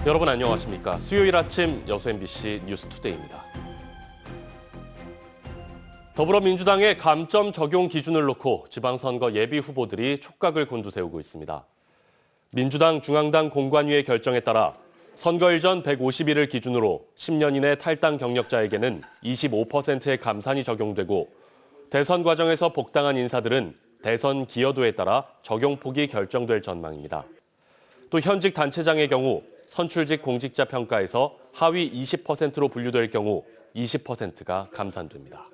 여러분 안녕하십니까? 수요일 아침 여수 MBC 뉴스투데이입니다. 더불어민주당의 감점 적용 기준을 놓고 지방선거 예비 후보들이 촉각을 곤두세우고 있습니다. 민주당 중앙당 공관위의 결정에 따라 선거일 전 150일을 기준으로 10년 이내 탈당 경력자에게는 25%의 감산이 적용되고 대선 과정에서 복당한 인사들은 대선 기여도에 따라 적용폭이 결정될 전망입니다. 또 현직 단체장의 경우 선출직 공직자 평가에서 하위 20%로 분류될 경우 20%가 감산됩니다.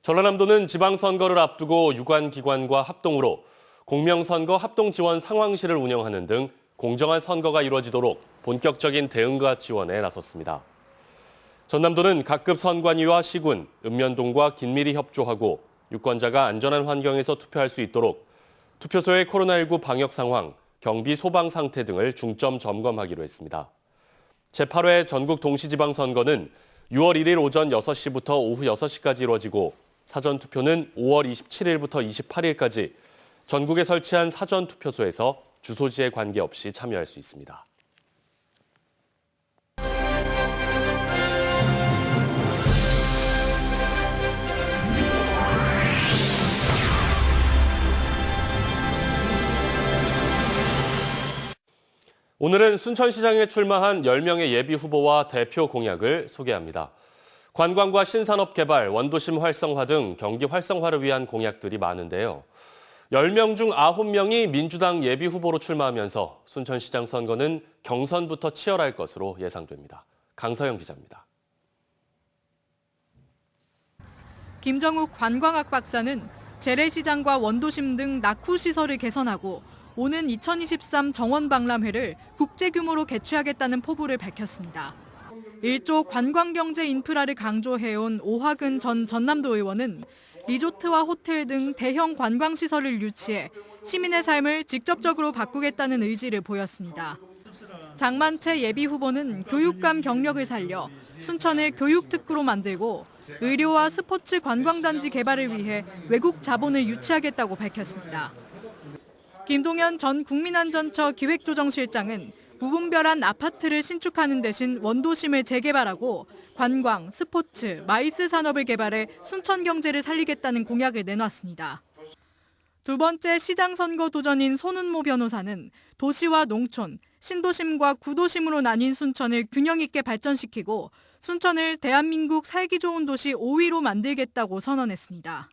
전라남도는 지방선거를 앞두고 유관기관과 합동으로 공명선거 합동지원 상황실을 운영하는 등 공정한 선거가 이루어지도록 본격적인 대응과 지원에 나섰습니다. 전남도는 각급 선관위와 시군, 읍면동과 긴밀히 협조하고 유권자가 안전한 환경에서 투표할 수 있도록 투표소의 코로나19 방역 상황, 경비 소방 상태 등을 중점 점검하기로 했습니다. 제8회 전국 동시지방선거는 6월 1일 오전 6시부터 오후 6시까지 이루어지고 사전투표는 5월 27일부터 28일까지 전국에 설치한 사전투표소에서 주소지에 관계없이 참여할 수 있습니다. 오늘은 순천시장에 출마한 10명의 예비 후보와 대표 공약을 소개합니다. 관광과 신산업 개발, 원도심 활성화 등 경기 활성화를 위한 공약들이 많은데요. 10명 중 9명이 민주당 예비 후보로 출마하면서 순천시장 선거는 경선부터 치열할 것으로 예상됩니다. 강서영 기자입니다. 김정욱 관광학 박사는 재래시장과 원도심 등 낙후시설을 개선하고 오는 2023 정원박람회를 국제규모로 개최하겠다는 포부를 밝혔습니다. 1조 관광경제 인프라를 강조해온 오화근 전 전남도 의원은 리조트와 호텔 등 대형 관광시설을 유치해 시민의 삶을 직접적으로 바꾸겠다는 의지를 보였습니다. 장만채 예비후보는 교육감 경력을 살려 순천을 교육특구로 만들고 의료와 스포츠 관광단지 개발을 위해 외국 자본을 유치하겠다고 밝혔습니다. 김동연 전 국민안전처 기획조정실장은 무분별한 아파트를 신축하는 대신 원도심을 재개발하고 관광, 스포츠, 마이스 산업을 개발해 순천 경제를 살리겠다는 공약을 내놨습니다. 두 번째 시장 선거 도전인 손은모 변호사는 도시와 농촌, 신도심과 구도심으로 나뉜 순천을 균형 있게 발전시키고 순천을 대한민국 살기 좋은 도시 5위로 만들겠다고 선언했습니다.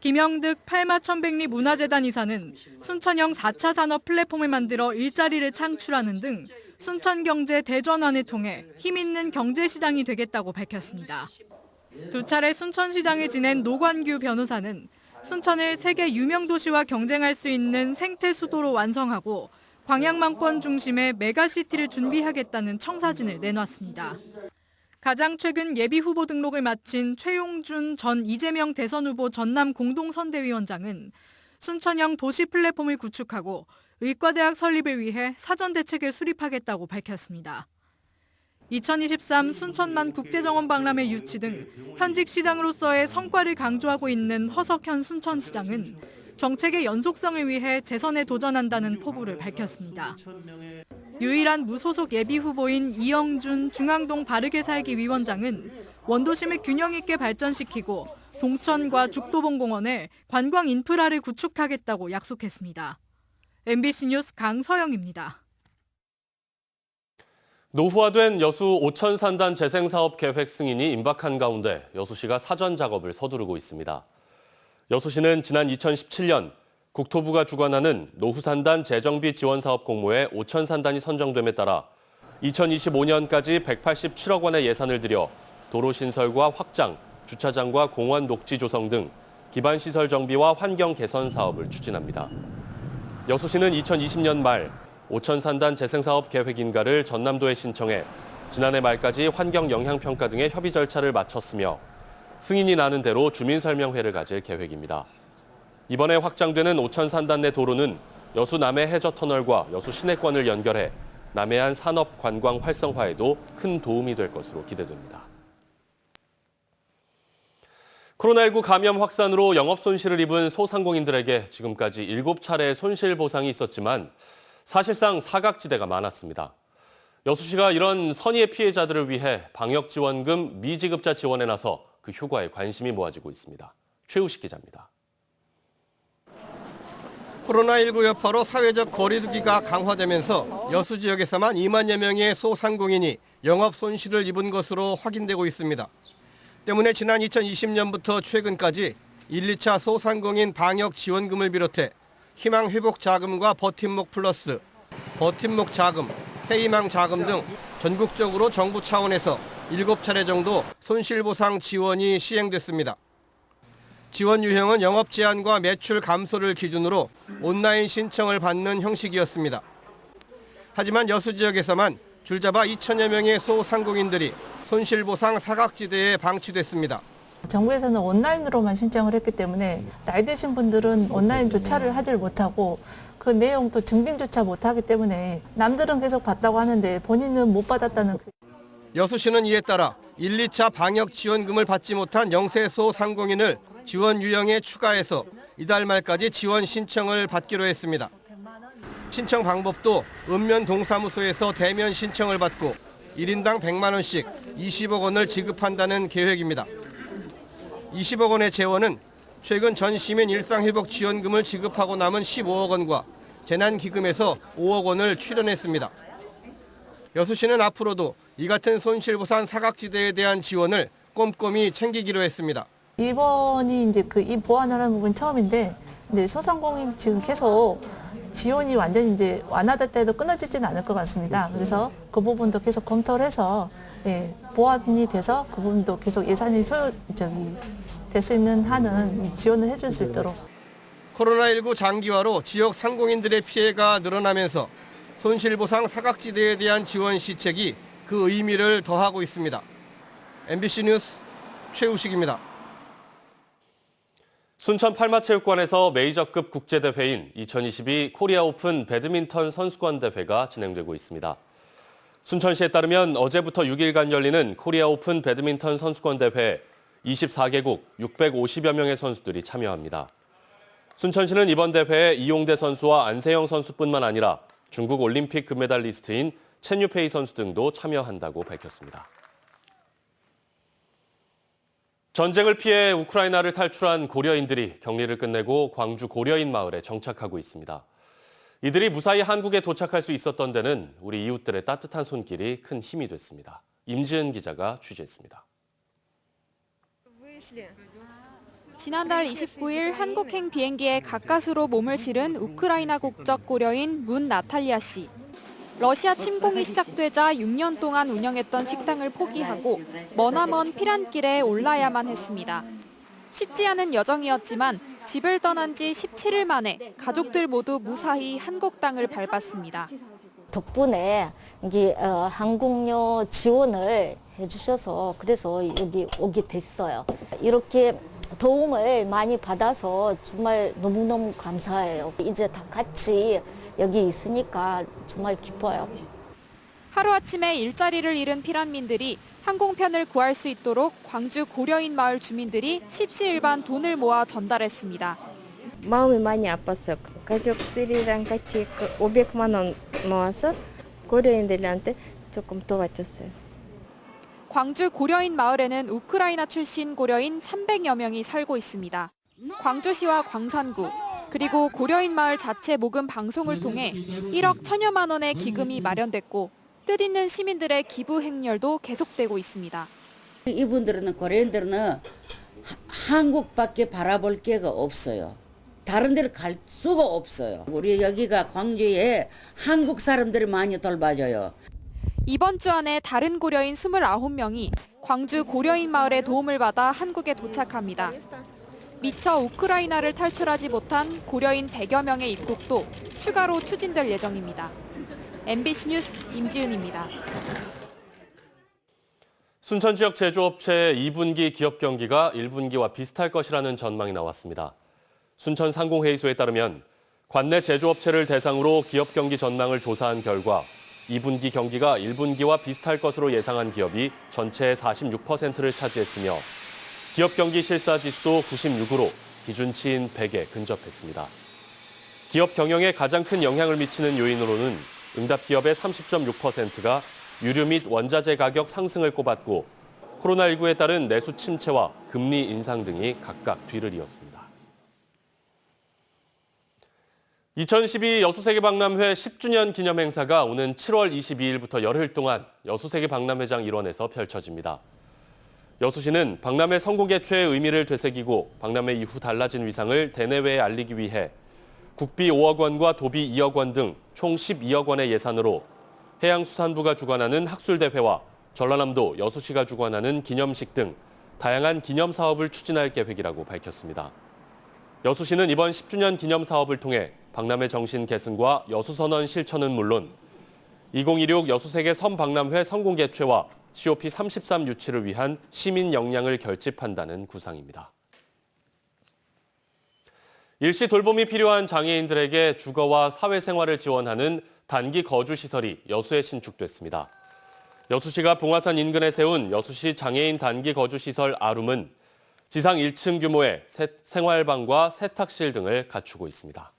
김영득 팔마천백리 문화재단 이사는 순천형 4차 산업 플랫폼을 만들어 일자리를 창출하는 등 순천 경제 대전환을 통해 힘 있는 경제시장이 되겠다고 밝혔습니다. 두 차례 순천시장을 지낸 노관규 변호사는 순천을 세계 유명 도시와 경쟁할 수 있는 생태 수도로 완성하고 광양망권 중심의 메가시티를 준비하겠다는 청사진을 내놨습니다. 가장 최근 예비후보 등록을 마친 최용준 전 이재명 대선 후보 전남 공동선대위원장은 순천형 도시 플랫폼을 구축하고 의과대학 설립을 위해 사전대책을 수립하겠다고 밝혔습니다. 2023 순천만 국제정원 박람회 유치 등 현직 시장으로서의 성과를 강조하고 있는 허석현 순천시장은 정책의 연속성을 위해 재선에 도전한다는 포부를 밝혔습니다. 유일한 무소속 예비후보인 이영준 중앙동 바르게 살기 위원장은 원도심을 균형 있게 발전시키고 동천과 죽도봉공원에 관광 인프라를 구축하겠다고 약속했습니다. MBC 뉴스 강서영입니다. 노후화된 여수 오천산단 재생사업 계획 승인이 임박한 가운데 여수시가 사전 작업을 서두르고 있습니다. 여수시는 지난 2017년 국토부가 주관하는 노후산단 재정비 지원사업 공모에 오천산단이 선정됨에 따라 2025년까지 187억 원의 예산을 들여 도로 신설과 확장, 주차장과 공원 녹지 조성 등 기반시설 정비와 환경 개선 사업을 추진합니다. 여수시는 2020년 말 오천산단 재생사업 계획 인가를 전남도에 신청해 지난해 말까지 환경영향평가 등의 협의 절차를 마쳤으며 승인이 나는 대로 주민설명회를 가질 계획입니다. 이번에 확장되는 오천산단 내 도로는 여수 남해 해저터널과 여수 시내권을 연결해 남해안 산업 관광 활성화에도 큰 도움이 될 것으로 기대됩니다. 코로나19 감염 확산으로 영업 손실을 입은 소상공인들에게 지금까지 7차례의 손실 보상이 있었지만 사실상 사각지대가 많았습니다. 여수시가 이런 선의의 피해자들을 위해 방역지원금 미지급자 지원에 나서 그 효과에 관심이 모아지고 있습니다. 최우식 기자입니다. 코로나19 여파로 사회적 거리두기가 강화되면서 여수 지역에서만 2만여 명의 소상공인이 영업 손실을 입은 것으로 확인되고 있습니다. 때문에 지난 2020년부터 최근까지 1, 2차 소상공인 방역 지원금을 비롯해 희망 회복 자금과 버팀목 플러스, 버팀목 자금, 새희망 자금 등 전국적으로 정부 차원에서 7차례 정도 손실보상 지원이 시행됐습니다. 지원 유형은 영업 제한과 매출 감소를 기준으로 온라인 신청을 받는 형식이었습니다. 하지만 여수 지역에서만 줄잡아 2천여 명의 소상공인들이 손실보상 사각지대에 방치됐습니다. 정부에서는 온라인으로만 신청을 했기 때문에 나이 드신 분들은 온라인 조차를 하질 못하고 그 내용도 증빙조차 못하기 때문에 남들은 계속 받다고 하는데 본인은 못 받았다는. 여수시는 이에 따라 1, 2차 방역 지원금을 받지 못한 영세 소상공인을 지원 유형에 추가해서 이달 말까지 지원 신청을 받기로 했습니다. 신청 방법도 읍면 동사무소에서 대면 신청을 받고 1인당 100만 원씩 20억 원을 지급한다는 계획입니다. 20억 원의 재원은 최근 전 시민 일상회복 지원금을 지급하고 남은 15억 원과 재난기금에서 5억 원을 출연했습니다. 여수시는 앞으로도 이 같은 손실보상 사각지대에 대한 지원을 꼼꼼히 챙기기로 했습니다. 이번이 이제 이 보완하는 부분 처음인데 이제 소상공인 지금 계속 지원이 완전히 이제 완화될 때도 끊어지지는 않을 것 같습니다. 그래서 그 부분도 계속 검토를 해서 보완이 돼서 그 부분도 계속 예산이 될 수 있는 한은 지원을 해줄 수 있도록. 코로나19 장기화로 지역 상공인들의 피해가 늘어나면서 손실보상 사각지대에 대한 지원 시책이 그 의미를 더하고 있습니다. MBC 뉴스 최우식입니다. 순천 팔마체육관에서 메이저급 국제대회인 2022 코리아 오픈 배드민턴 선수권 대회가 진행되고 있습니다. 순천시에 따르면 어제부터 6일간 열리는 코리아 오픈 배드민턴 선수권 대회에 24개국 650여 명의 선수들이 참여합니다. 순천시는 이번 대회에 이용대 선수와 안세영 선수뿐만 아니라 중국 올림픽 금메달리스트인 첸 유페이 선수 등도 참여한다고 밝혔습니다. 전쟁을 피해 우크라이나를 탈출한 고려인들이 격리를 끝내고 광주 고려인 마을에 정착하고 있습니다. 이들이 무사히 한국에 도착할 수 있었던 데는 우리 이웃들의 따뜻한 손길이 큰 힘이 됐습니다. 임지은 기자가 취재했습니다. 지난달 29일 한국행 비행기에 가까스로 몸을 실은 우크라이나 국적 고려인 문 나탈리아 씨. 러시아 침공이 시작되자 6년 동안 운영했던 식당을 포기하고 머나먼 피란길에 올라야만 했습니다. 쉽지 않은 여정이었지만 집을 떠난 지 17일 만에 가족들 모두 무사히 한국 땅을 밟았습니다. 덕분에 여기 항공료 지원을 해주셔서 그래서 여기 오게 됐어요. 이렇게 도움을 많이 받아서 정말 너무너무 감사해요. 이제 다 같이 여기 있으니까 정말 기뻐요. 하루아침에 일자리를 잃은 피란민들이 항공편을 구할 수 있도록 광주 고려인 마을 주민들이 십시일반 돈을 모아 전달했습니다. 마음이 많이 아팠어요. 가족들이랑 같이 500만 원 모아서 고려인들한테 조금 도와줬어요. 광주 고려인 마을에는 우크라이나 출신 고려인 300여 명이 살고 있습니다. 광주시와 광산구, 그리고 고려인 마을 자체 모금 방송을 통해 1억 1천여만 원의 기금이 마련됐고 뜻있는 시민들의 기부 행렬도 계속되고 있습니다. 이분들은 고려인들은 한국밖에 바라볼 게가 없어요. 다른 데를 갈 수가 없어요. 우리 여기가 광주에 한국 사람들이 많이 돌봐줘요. 이번 주 안에 다른 고려인 29명이 광주 고려인 마을의 도움을 받아 한국에 도착합니다. 미처 우크라이나를 탈출하지 못한 고려인 100여 명의 입국도 추가로 추진될 예정입니다. MBC 뉴스 임지은입니다. 순천 지역 제조업체의 2분기 기업 경기가 1분기와 비슷할 것이라는 전망이 나왔습니다. 순천 상공회의소에 따르면 관내 제조업체를 대상으로 기업 경기 전망을 조사한 결과 2분기 경기가 1분기와 비슷할 것으로 예상한 기업이 전체의 46%를 차지했으며 기업 경기 실사 지수도 96으로 기준치인 100에 근접했습니다. 기업 경영에 가장 큰 영향을 미치는 요인으로는 응답 기업의 30.6%가 유류 및 원자재 가격 상승을 꼽았고 코로나19에 따른 내수 침체와 금리 인상 등이 각각 뒤를 이었습니다. 2012 여수세계박람회 10주년 기념 행사가 오는 7월 22일부터 열흘 동안 여수세계박람회장 일원에서 펼쳐집니다. 여수시는 박람회 성공 개최의 의미를 되새기고 박람회 이후 달라진 위상을 대내외에 알리기 위해 국비 5억 원과 도비 2억 원 등 총 12억 원의 예산으로 해양수산부가 주관하는 학술대회와 전라남도 여수시가 주관하는 기념식 등 다양한 기념 사업을 추진할 계획이라고 밝혔습니다. 여수시는 이번 10주년 기념 사업을 통해 박람회 정신 계승과 여수선언 실천은 물론 2016 여수세계 선박람회 성공 개최와 COP33 유치를 위한 시민 역량을 결집한다는 구상입니다. 일시 돌봄이 필요한 장애인들에게 주거와 사회생활을 지원하는 단기 거주시설이 여수에 신축됐습니다. 여수시가 봉화산 인근에 세운 여수시 장애인 단기 거주시설 아룸은 지상 1층 규모의 생활방과 세탁실 등을 갖추고 있습니다.